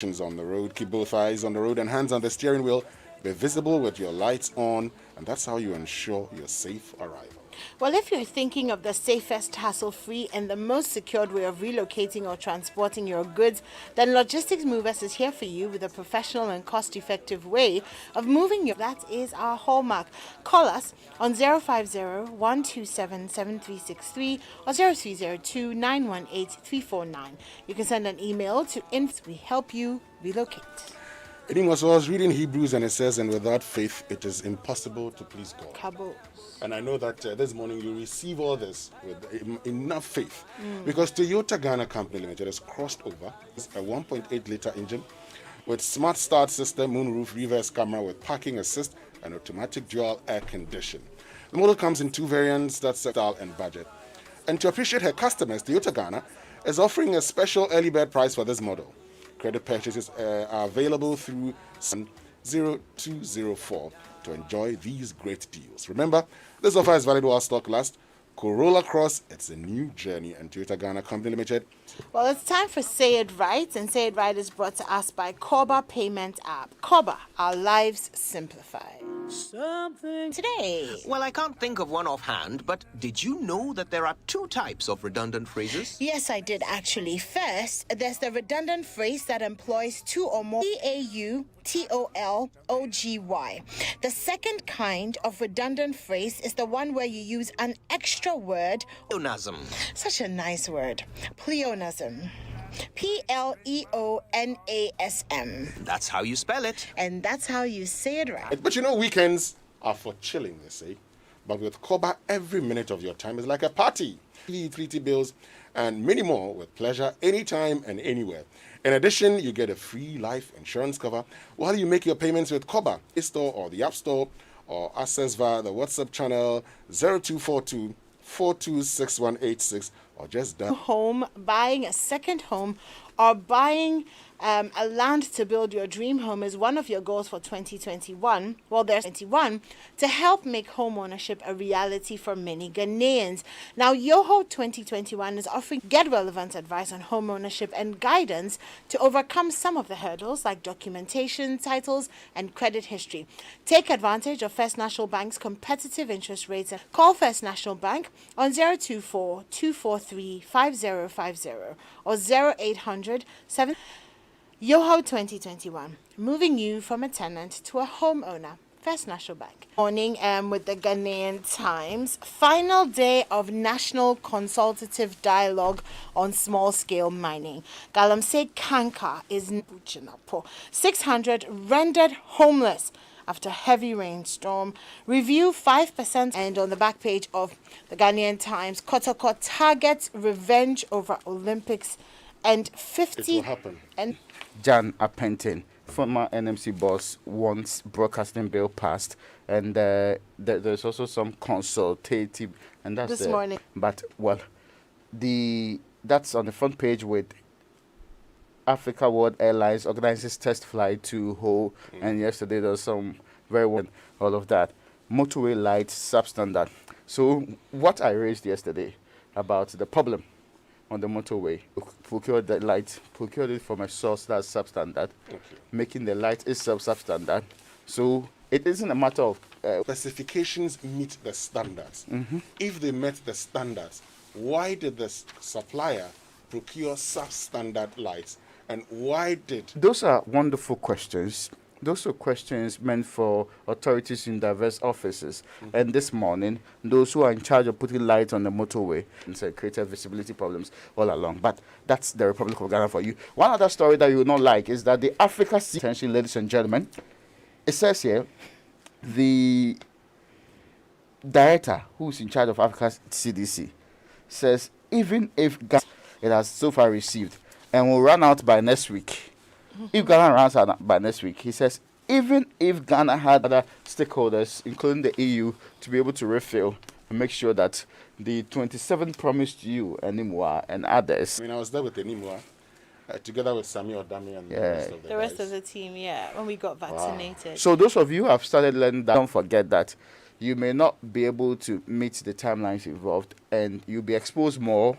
On the road, keep both eyes on the road and hands on the steering wheel. Be visible with your lights on, and that's how you ensure your safe arrival. Well, if you're thinking of the safest, hassle-free, and the most secured way of relocating or transporting your goods, then Logistics Movers is here for you with a professional and cost-effective way of moving your. That is our hallmark. Call us on 050-127-7363 or 0302-918-349. You can send an email to info. We help you relocate. So I was reading Hebrews and it says, and without faith it is impossible to please God. Cabo. And I know that this morning you receive all this with enough faith because Toyota Ghana Company Limited has crossed over. It's a 1.8 liter engine with smart start system, moonroof, reverse camera with parking assist and automatic dual air condition. The model comes in two variants, that's style and budget. And to appreciate her customers, Toyota Ghana is offering a special early bird price for this model. Credit purchases are available through 0204 to enjoy these great deals. Remember, this offer is valid while stock lasts. Corolla Cross, it's a new journey, and Toyota Ghana Company Limited. Well, it's time for Say It Right, and Say It Right is brought to us by Korba Payment App. Korba, our lives simplified. Something Today. Well, I can't think of one offhand, but did you know that there are two types of redundant phrases? Yes, I did actually. First, there's the redundant phrase that employs two or more PAUTOLOGY. The second kind of redundant phrase is the one where you use an extra word. Pleonasm. Such a nice word. Pleonasm. Pleonasm. That's how you spell it. And that's how you say it right. But weekends are for chilling, they say. But with Korba, every minute of your time is like a party. Utility bills and many more with pleasure anytime and anywhere. In addition, you get a free life insurance cover while you make your payments with Korba, e-store or the App Store, or access via the WhatsApp channel 0242 426186 or just down. Home, buying a second home, or buying a land to build your dream home is one of your goals for 2021. Well, there's 21 to help make home ownership a reality for many Ghanaians. Now, Yoho 2021 is offering get relevant advice on home ownership and guidance to overcome some of the hurdles like documentation, titles, and credit history. Take advantage of First National Bank's competitive interest rates and call First National Bank on 024 243 5050 or 0800 7. Yoho 2021, moving you from a tenant to a homeowner. First National Bank. Morning with the Ghanaian Times. Final day of National Consultative Dialogue on Small-Scale Mining. Galamsey Kanka is 600 rendered homeless after heavy rainstorm. Review 5%. And on the back page of the Ghanaian Times, Kotoko targets revenge over Olympics and 50. It will happen. And Jan Apentin, former NMC boss, wants broadcasting bill passed, and there's also some consultative, and that's this morning. But that's on the front page with Africa World Airlines organizes test flight to Ho, and yesterday there was some all of that. Motorway lights substandard. So what I raised yesterday about the problem on the motorway, procured it from a source that's substandard, making the light itself substandard. So it isn't a matter of specifications meet the standards. If they met the standards, why did the supplier procure substandard lights? And why did... Those are wonderful questions. Those are questions meant for authorities in diverse offices. And this morning, those who are in charge of putting lights on the motorway created visibility problems all along. But that's the Republic of Ghana for you. One other story that you would not like is that the Africa attention, ladies and gentlemen, it says here, the director who's in charge of Africa CDC says even if Ghana, it has so far received and will run out by next week. If Ghana runs out by next week, he says, even if Ghana had other stakeholders, including the EU, to be able to refill and make sure that the 27 promised you, Enimwa, and others. I was there with Enimwa, together with Sami Odami and the rest of the team, when we got vaccinated. Wow. So those of you who have started learning that, don't forget that you may not be able to meet the timelines involved, and you'll be exposed more.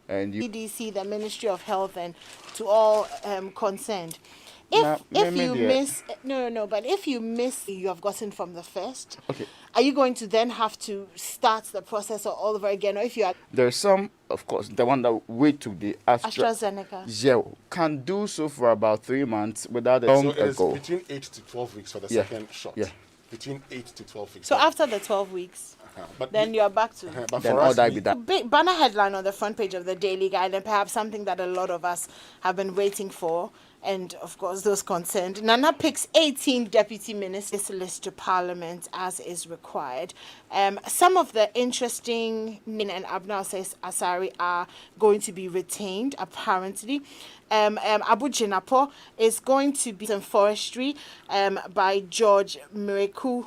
And CDC, the Ministry of Health, and to all concerned. If you maybe, miss but if you miss you have gotten from the first, okay. are you going to then have to start the process all over again? Or if you are There's some, of course, the one that we took, the AstraZeneca? yeah, can do so for about 3 months without a long So it is ago. between 8 to 12 weeks for the Yeah. second shot. Yeah. Between 8 to 12 weeks. So after the 12 weeks, but then you're back to but Then for all us, that we- be that. big banner headline on the front page of the Daily Guide, and perhaps something that a lot of us have been waiting for, and of course those concerned. Nana picks 18 deputy ministers list to Parliament as is required. Some of the interesting Nin and Abnal says Asari are going to be retained apparently. Abu Jinapo is going to be in forestry by George Mireku.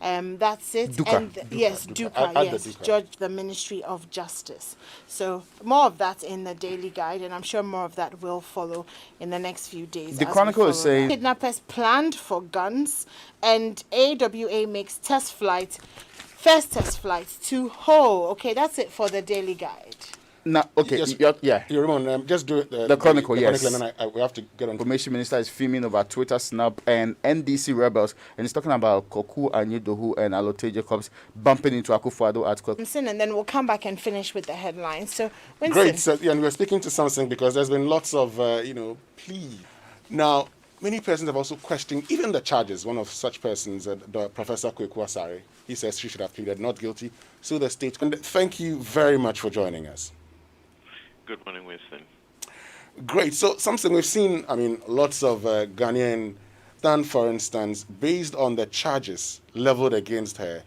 That's it. Duka. And yes, Duka. Duka, Add the yes, Duka. Judge the Ministry of Justice. So more of that in the Daily Guide, and I'm sure more of that will follow in the next few days. The as we Chronicle is follow saying- that. Kidnappers planned for guns, and AWA makes first test flight to Ho. Okay, that's it for the Daily Guide. Now, okay, Yes. yeah. You remember, just do it. The Chronicle, the yes. Chronicle, and then we have to get on. Information Minister is filming over Twitter snap and NDC rebels, and he's talking about Koku Anyedohu and Alote Jacobs bumping into Akufo-Addo at Winston, and then we'll come back and finish with the headlines. So, Winston. Great. So, yeah, and we're speaking to something because there's been lots of, plea. Now, many persons have also questioned even the charges. One of such persons, Professor Kweku Asare, he says she should have pleaded not guilty. So the state. And thank you very much for joining us. Good morning, Winston. Great. So something we've seen, lots of Ghanaian done, for instance, based on the charges leveled against her,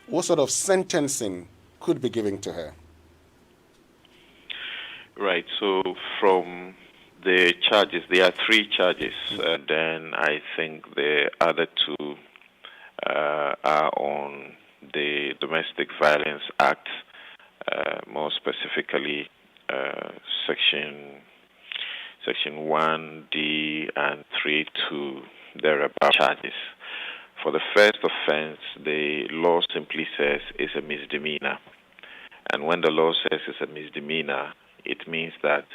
what sort of sentencing could be given to her? Right, so from the charges, there are 3 charges, and then I think the other 2 are on the Domestic Violence Act, more specifically Section 1D and 3(2), thereabout charges. For the first offense, the law simply says it's a misdemeanor. And when the law says it's a misdemeanor, it means that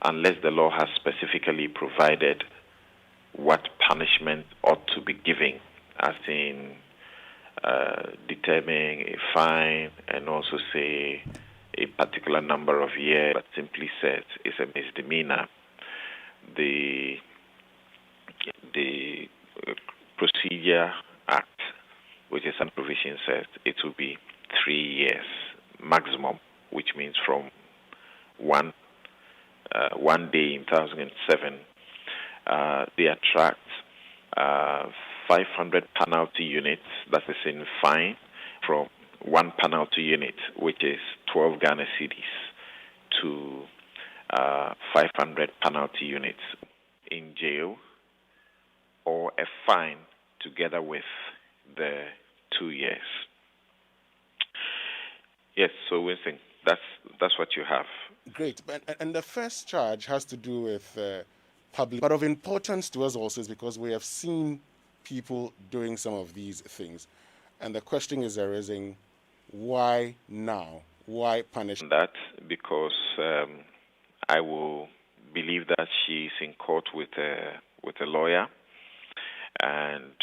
unless the law has specifically provided what punishment ought to be given, as in determining a fine and also say a particular number of years, but simply says it's a misdemeanor, the Procedure Act, which is some provision, says it will be 3 years maximum, which means from one day in 2007, they attract 500 penalty units, that is in fine, from 1 penalty unit, which is 12 Ghana cedis, to 500 penalty units in jail, or a fine together with the 2 years. Yes, so Winston, that's what you have. Great. And the first charge has to do with public, but of importance to us also is because we have seen people doing some of these things. And the question is arising, why now? Why punish? That because I will believe that she's in court with a lawyer, and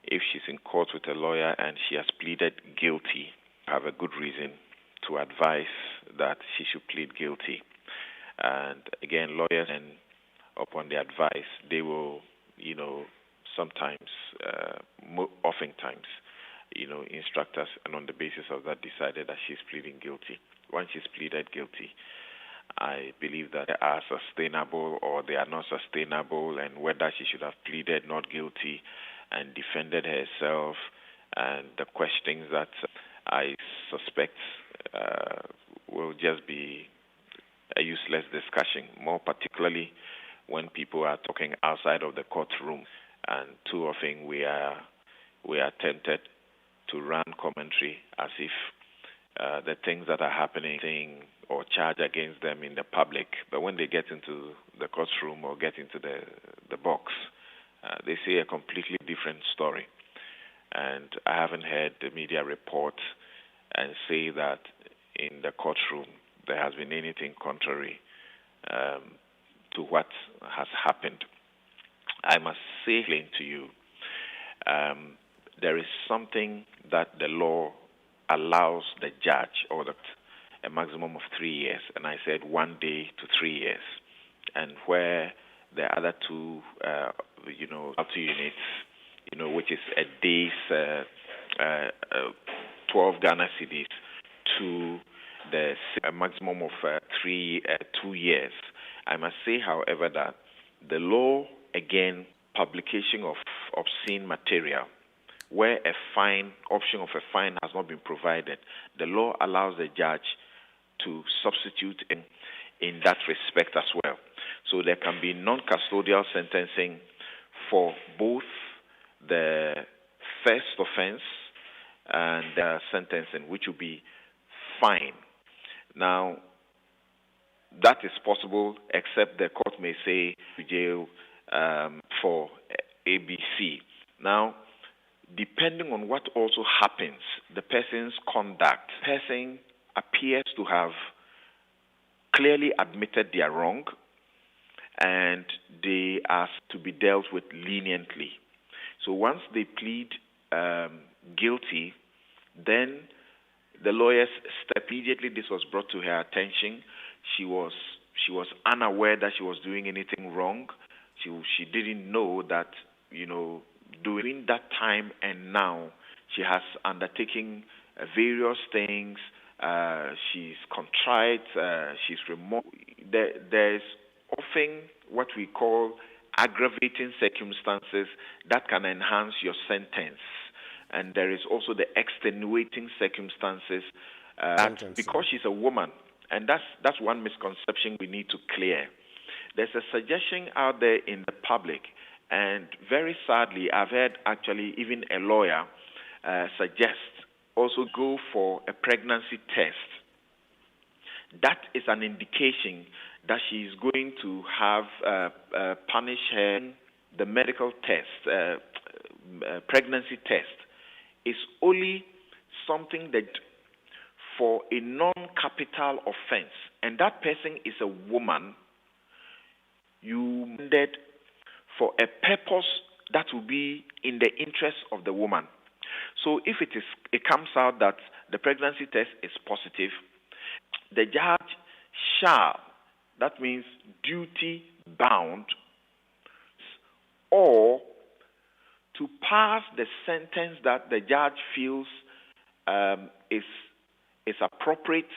if she's in court with a lawyer and she has pleaded guilty, I have a good reason to advise that she should plead guilty. And again, lawyers, and upon the advice, they will, sometimes, oftentimes, instruct us, and on the basis of that, decided that she's pleading guilty. Once she's pleaded guilty, I believe that they are sustainable or they are not sustainable, and whether she should have pleaded not guilty and defended herself, and the questions that I suspect will just be a useless discussion, more particularly when people are talking outside of the courtroom, and too often we are tempted to run commentary as if the things that are happening or charge against them in the public, but when they get into the courtroom or get into the box, they say a completely different story. And I haven't heard the media report and say that in the courtroom there has been anything contrary to what has happened. I must say plain to you, there is something that the law allows the judge, or a maximum of 3 years, and I said 1 day to 3 years, and where the other two, up to units, which is a day's 12 Ghana cedis to the maximum of 2 years. I must say, however, that the law, again, publication of obscene material, where a fine, option of a fine has not been provided, the law allows the judge to substitute in that respect as well. So there can be non-custodial sentencing for both the first offense and sentencing, which will be fine. Now, that is possible, except the court may say jail for ABC. Now, depending on what also happens, the person's conduct, person appears to have clearly admitted their wrong, and they are to be dealt with leniently. So once they plead guilty, then the lawyers step immediately. This was brought to her attention. She was unaware that she was doing anything wrong. She didn't know that, during that time and now, she has undertaken various things. She's contrite. She's remote. There's often what we call aggravating circumstances that can enhance your sentence. And there is also the extenuating circumstances because she's a woman. And that's one misconception we need to clear. There's a suggestion out there in the public, and very sadly, I've heard actually even a lawyer suggest also go for a pregnancy test. That is an indication that she is going to have punish her. The medical test, pregnancy test, is only something that for a non-capital offense, and that person is a woman, you did for a purpose that will be in the interest of the woman. So if it comes out that the pregnancy test is positive, the judge shall, that means duty bound, or to pass the sentence that the judge feels is appropriate,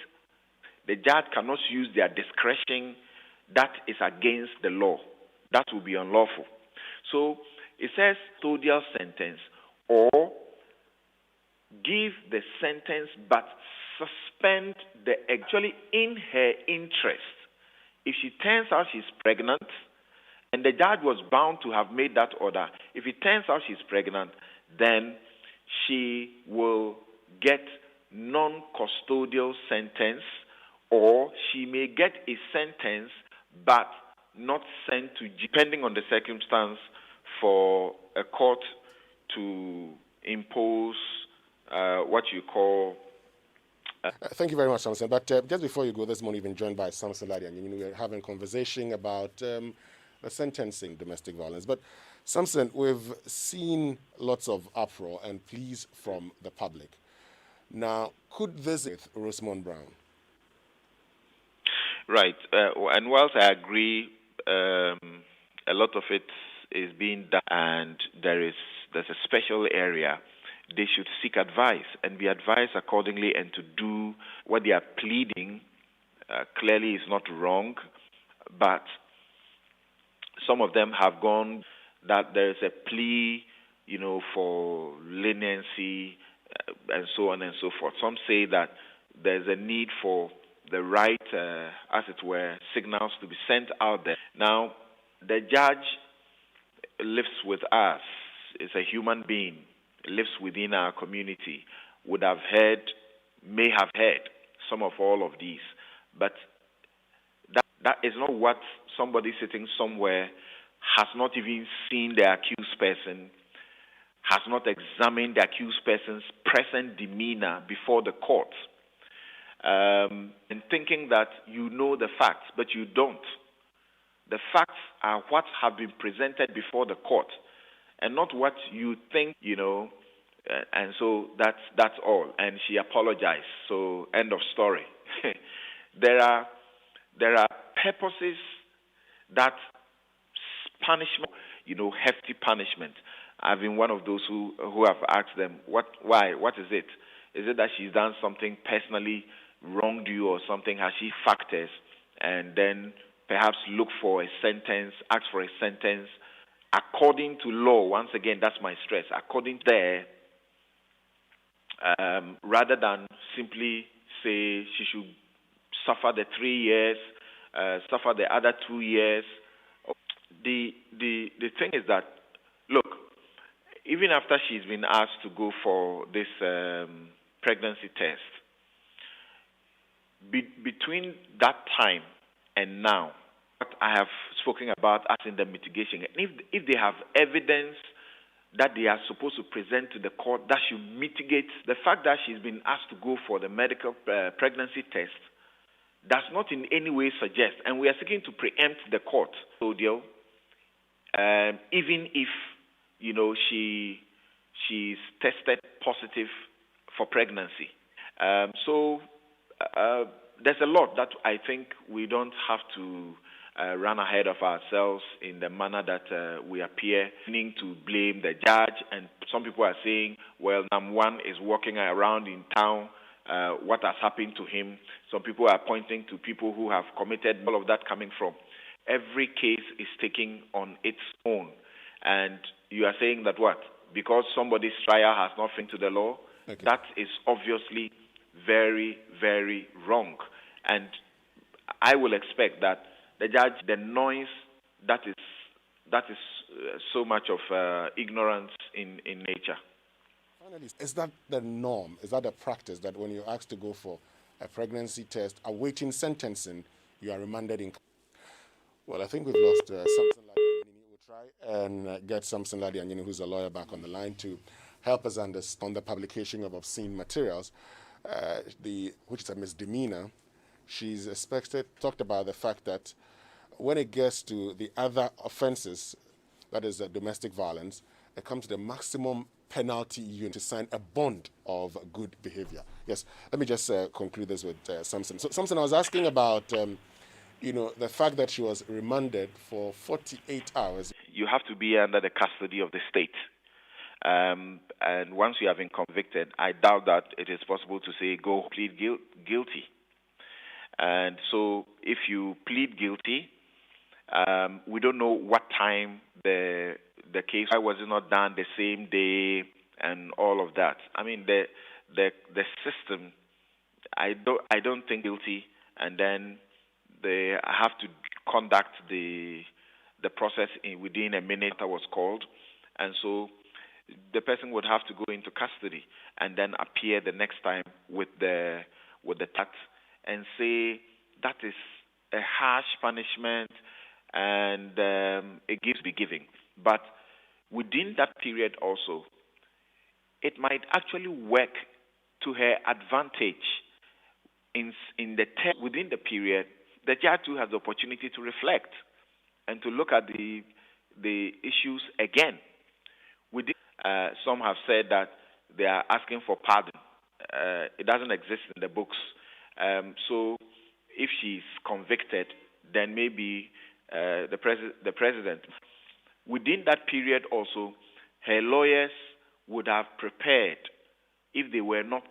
the judge cannot use their discretion that is against the law. That will be unlawful. So it says custodial sentence, or give the sentence but suspend the actually in her interest. If she turns out she's pregnant, and the judge was bound to have made that order, if it turns out she's pregnant, then she will get non-custodial sentence, or she may get a sentence but not sent to, depending on the circumstance, for a court to impose what you call... Thank you very much, Samson. But just before you go this morning, you've been joined by Samson Larry, and we were having a conversation about the sentencing domestic violence. But Samson, we've seen lots of uproar and pleas from the public. Now, could this with Rosamond Brown? Right. And whilst I agree, a lot of it is being done, and there's a special area, they should seek advice and be advised accordingly, and to do what they are pleading clearly is not wrong, but some of them have gone that there's a plea, for leniency and so on and so forth. Some say that there's a need for the right, as it were, signals to be sent out there. Now, the judge lives with us, is a human being, lives within our community, may have heard some of all of these, but that is not what somebody sitting somewhere has not even seen the accused person, has not examined the accused person's present demeanor before the court, and thinking that you know the facts, but you don't. The facts are what have been presented before the court, and not what you think, and so that's all. And she apologized. So end of story. There are purposes that punishment, hefty punishment. I've been one of those who have asked them, why? What is it? Is it that she's done something personally wronged you or something? Has she factors? And then perhaps look for a sentence, ask for a sentence according to law. Once again, that's my stress. According to there, rather than simply say she should suffer the 3 years, suffer the other 2 years. The thing is that, look, even after she's been asked to go for this pregnancy test, between that time and now, what I have spoken about as in the mitigation, if they have evidence that they are supposed to present to the court that should mitigate the fact that she's been asked to go for the medical pregnancy test, does not in any way suggest, and we are seeking to preempt the court, even if she's tested positive for pregnancy. There's a lot that I think we don't have to run ahead of ourselves in the manner that we appear, meaning to blame the judge. And some people are saying, well, Nam1 is walking around in town. What has happened to him? Some people are pointing to people who have committed, all of that coming from. Every case is taken on its own. And you are saying that what? Because somebody's trial has not been to the law, okay. That is obviously very, very wrong. And I will expect that the judge, the noise that is so much of ignorance in nature. Finally, is that the norm? Is that the practice that when you're asked to go for a pregnancy test, awaiting sentencing, you are remanded in? Well, I think we've lost Samson Ladianyini. We'll try and get Samson Ladianyini, who's a lawyer, back on the line to help us understand the publication of obscene materials, which is a misdemeanor. She's talked about the fact that when it gets to the other offenses, that is domestic violence, it comes to the maximum penalty unit to sign a bond of good behavior. Yes, let me just conclude this with Samson. So, Samson, I was asking about, the fact that she was remanded for 48 hours. You have to be under the custody of the state. And once you have been convicted, I doubt that it is possible to say, go plead guilty. And so if you plead guilty, we don't know what time the case, why was it not done the same day and all of that. I mean, the system, I don't think guilty, and then they have to conduct the process within a minute that was called, and so the person would have to go into custody and then appear the next time with the tax and say that is a harsh punishment and it gives be giving. But within that period also, it might actually work to her advantage within the period. The judge too has the opportunity to reflect and to look at the issues again. Some have said that they are asking for pardon. It doesn't exist in the books. So if she's convicted, then maybe the president. Within that period also, her lawyers would have prepared, if they were not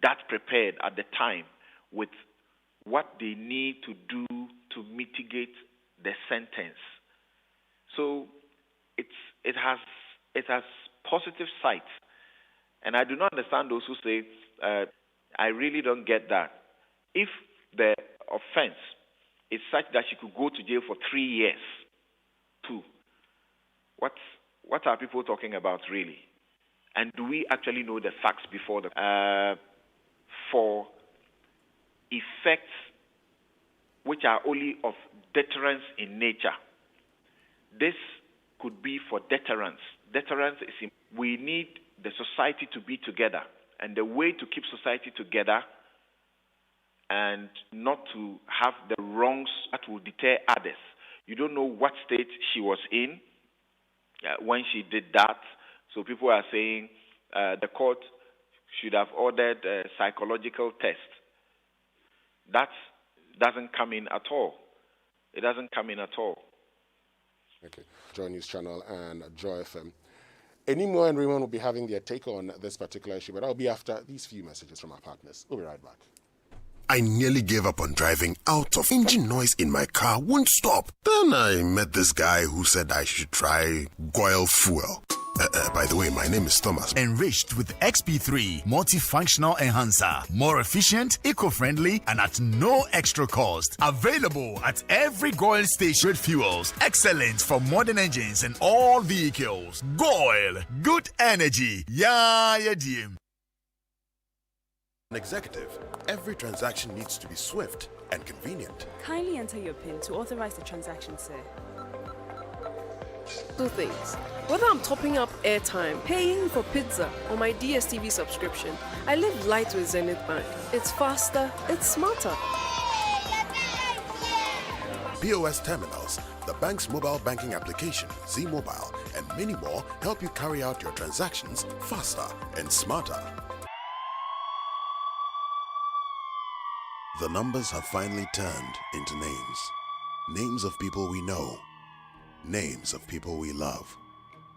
that prepared at the time, with what they need to do to mitigate the sentence. So it has positive sides. And I do not understand those who say, I really don't get that. If the offense is such that she could go to jail for 3 years, too, what are people talking about really? And do we actually know the facts before for effects which are only of deterrence in nature? This could be for deterrence. Deterrence is we need the society to be together, and the way to keep society together and not to have the wrongs that will deter others, You don't know what state she was in when she did that. So people are saying the court should have ordered a psychological test. That doesn't come in at all. It doesn't come in at all. Okay. Joy News Channel and Joy FM. Anymore and Raymond will be having their take on this particular issue, but I'll be after these few messages from our partners. We'll be right back. I nearly gave up on driving out of engine noise in my car won't stop. Then I met this guy who said I should try Goil Fuel. By the way, my name is Thomas. Enriched with XP3 multifunctional enhancer. More efficient, eco-friendly, and at no extra cost. Available at every Goil station. Fuels. Excellent for modern engines and all vehicles. Goil. Good energy. Yeah, dear. An executive, every transaction needs to be swift and convenient. Kindly enter your PIN to authorize the transaction, sir. Two things. Whether I'm topping up airtime, paying for pizza, or my DSTV subscription, I live light with Zenith Bank. It's faster, it's smarter. POS terminals, the bank's mobile banking application, Z Mobile, and many more help you carry out your transactions faster and smarter. The numbers have finally turned into names. Names of people we know. Names of people we love.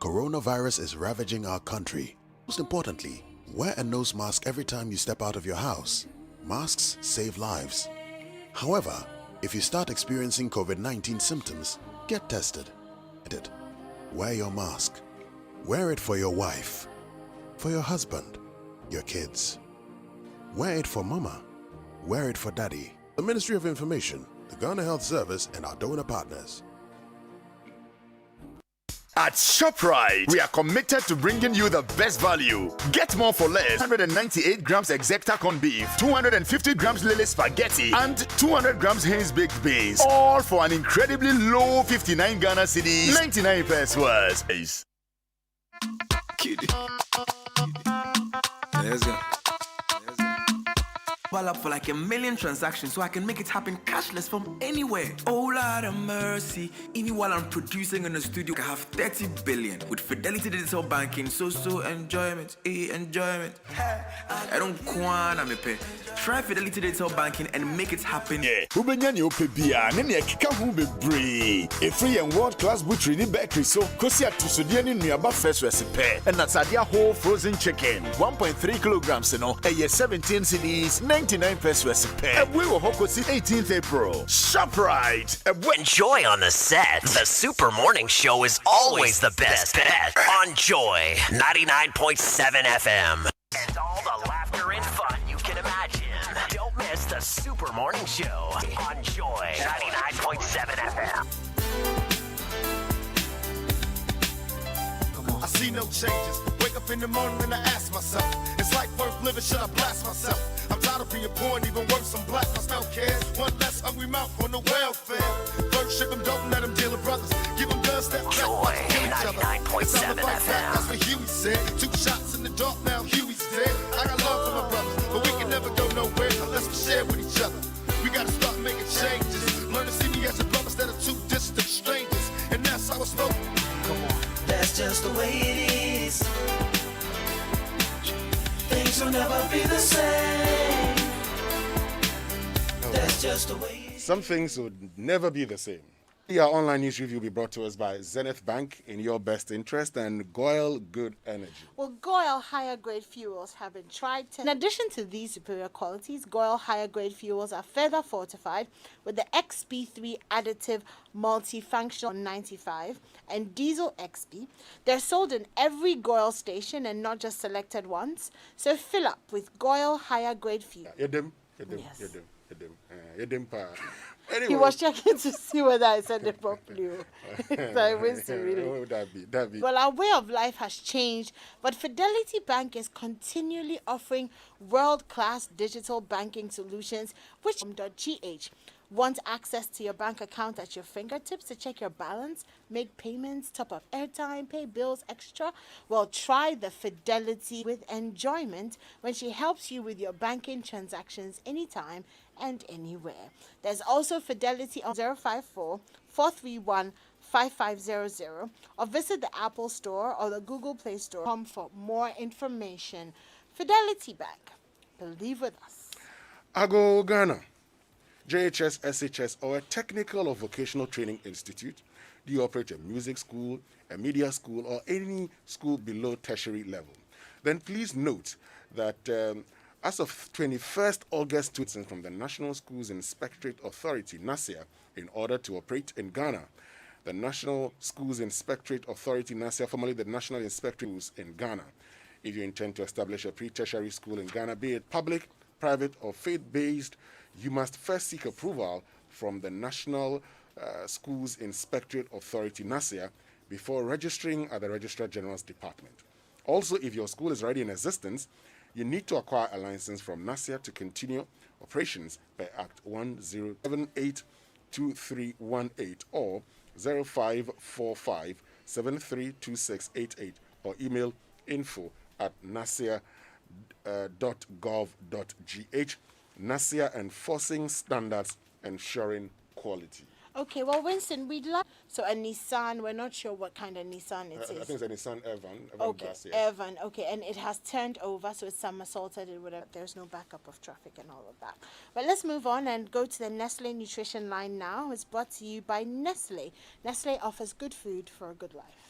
Coronavirus is ravaging our country. Most importantly, wear a nose mask every time you step out of your house. Masks save lives. However, if you start experiencing COVID-19 symptoms, get tested. Wear your mask. Wear it for your wife, for your husband, your kids. Wear it for mama. Wear it for daddy. The Ministry of Information, the Ghana Health Service, and our donor partners. At ShopRite, we are committed to bringing you the best value. Get more for less. 198 grams Exacta corned beef, 250 grams Lily spaghetti, and 200 grams Heinz baked beans. All for an incredibly low 59 Ghana cedis, 99 pesos. Let's go. Up for like 1 million transactions so I can make it happen cashless from anywhere. Oh Lord of mercy. Even while I'm producing in the studio, I have 30 billion with Fidelity Digital Banking. So enjoyment, enjoyment. I don't wanna me pay. Try Fidelity Digital Banking and make it happen. Yeah, Ubenya ni opebia, nene kika hu bebre. A free and world-class butchery ni bakery so kosi atusudia ni nuaba fresh recipe. And that's a whole frozen chicken, 1.3 kilograms no, 17 cedis, 99 pesos recipe. We will hope 18th April. ShopRite. Enjoy on the set. The Super Morning Show is always the best bet on Joy 99.7 FM. And all the laughter and fun you can imagine. Don't miss the Super Morning Show on Joy 99.7 FM. I see no changes. Wake up in the morning and I ask myself, is life worth living? Should I blast myself? I'm tired of being poor and even worse, I'm black. I still care. One less hungry mouth on the welfare. First ship them, don't let them deal with brothers. Give them guns, step back, watch them kill each other. 99.7 FM. That's what Huey said. 2 shots in the dark, now Huey's dead. I got love for my brothers, but we can never go nowhere unless we share with each other. We gotta start making changes. Learn to see me as a brother instead of 2 distant strangers. And that's how it's supposed to be. Come on. That's just the way it is. Things will never be the same. That's just the way it is. Some things would never be the same. Our online news review will be brought to us by Zenith Bank in your best interest and Goil Good Energy. Well, Goil higher grade fuels have been tried. In addition to these superior qualities, Goil higher grade fuels are further fortified with the XP3 additive multifunctional 95 and diesel XP. They're sold in every Goil station and not just selected ones. So fill up with Goil higher grade fuel. Anyway. He was checking to see whether I said it properly. So I went to read it. That be. Well, our way of life has changed, but Fidelity Bank is continually offering world-class digital banking solutions, which .gh. Want access to your bank account at your fingertips to check your balance, make payments, top up airtime, pay bills extra? Well, try the Fidelity with enjoyment when she helps you with your banking transactions anytime and anywhere. There's also Fidelity on 054 431 5500 or visit the Apple Store or the Google Play Store for more information. Fidelity Bank. Believe with us. Ago Ghana, JHS, SHS, or a technical or vocational training institute. Do you operate a music school, a media school, or any school below tertiary level? Then please note that as of 21st August, from the National Schools Inspectorate Authority, NASIA, in order to operate in Ghana. The National Schools Inspectorate Authority, NASIA, formerly the National Inspectorate in Ghana. If you intend to establish a pre-tertiary school in Ghana, be it public, private, or faith-based, you must first seek approval from the National Schools Inspectorate Authority, NASIA, before registering at the Registrar General's Department. Also, if your school is already in existence, you need to acquire a license from NASIA to continue operations by Act 1078-2318 or 0545-732688 or email info@nasia.gov.gh. NASIA enforcing standards, ensuring quality. Okay, well, Winston, we'd love... So a Nissan, we're not sure what kind of Nissan it is. I think it's a Nissan Evan Okay, bus, yes. Evan, okay, and it has turned over, so it's somersaulted, there's no backup of traffic and all of that. But let's move on and go to the Nestle Nutrition Line now. It's brought to you by Nestle. Nestle offers good food for a good life.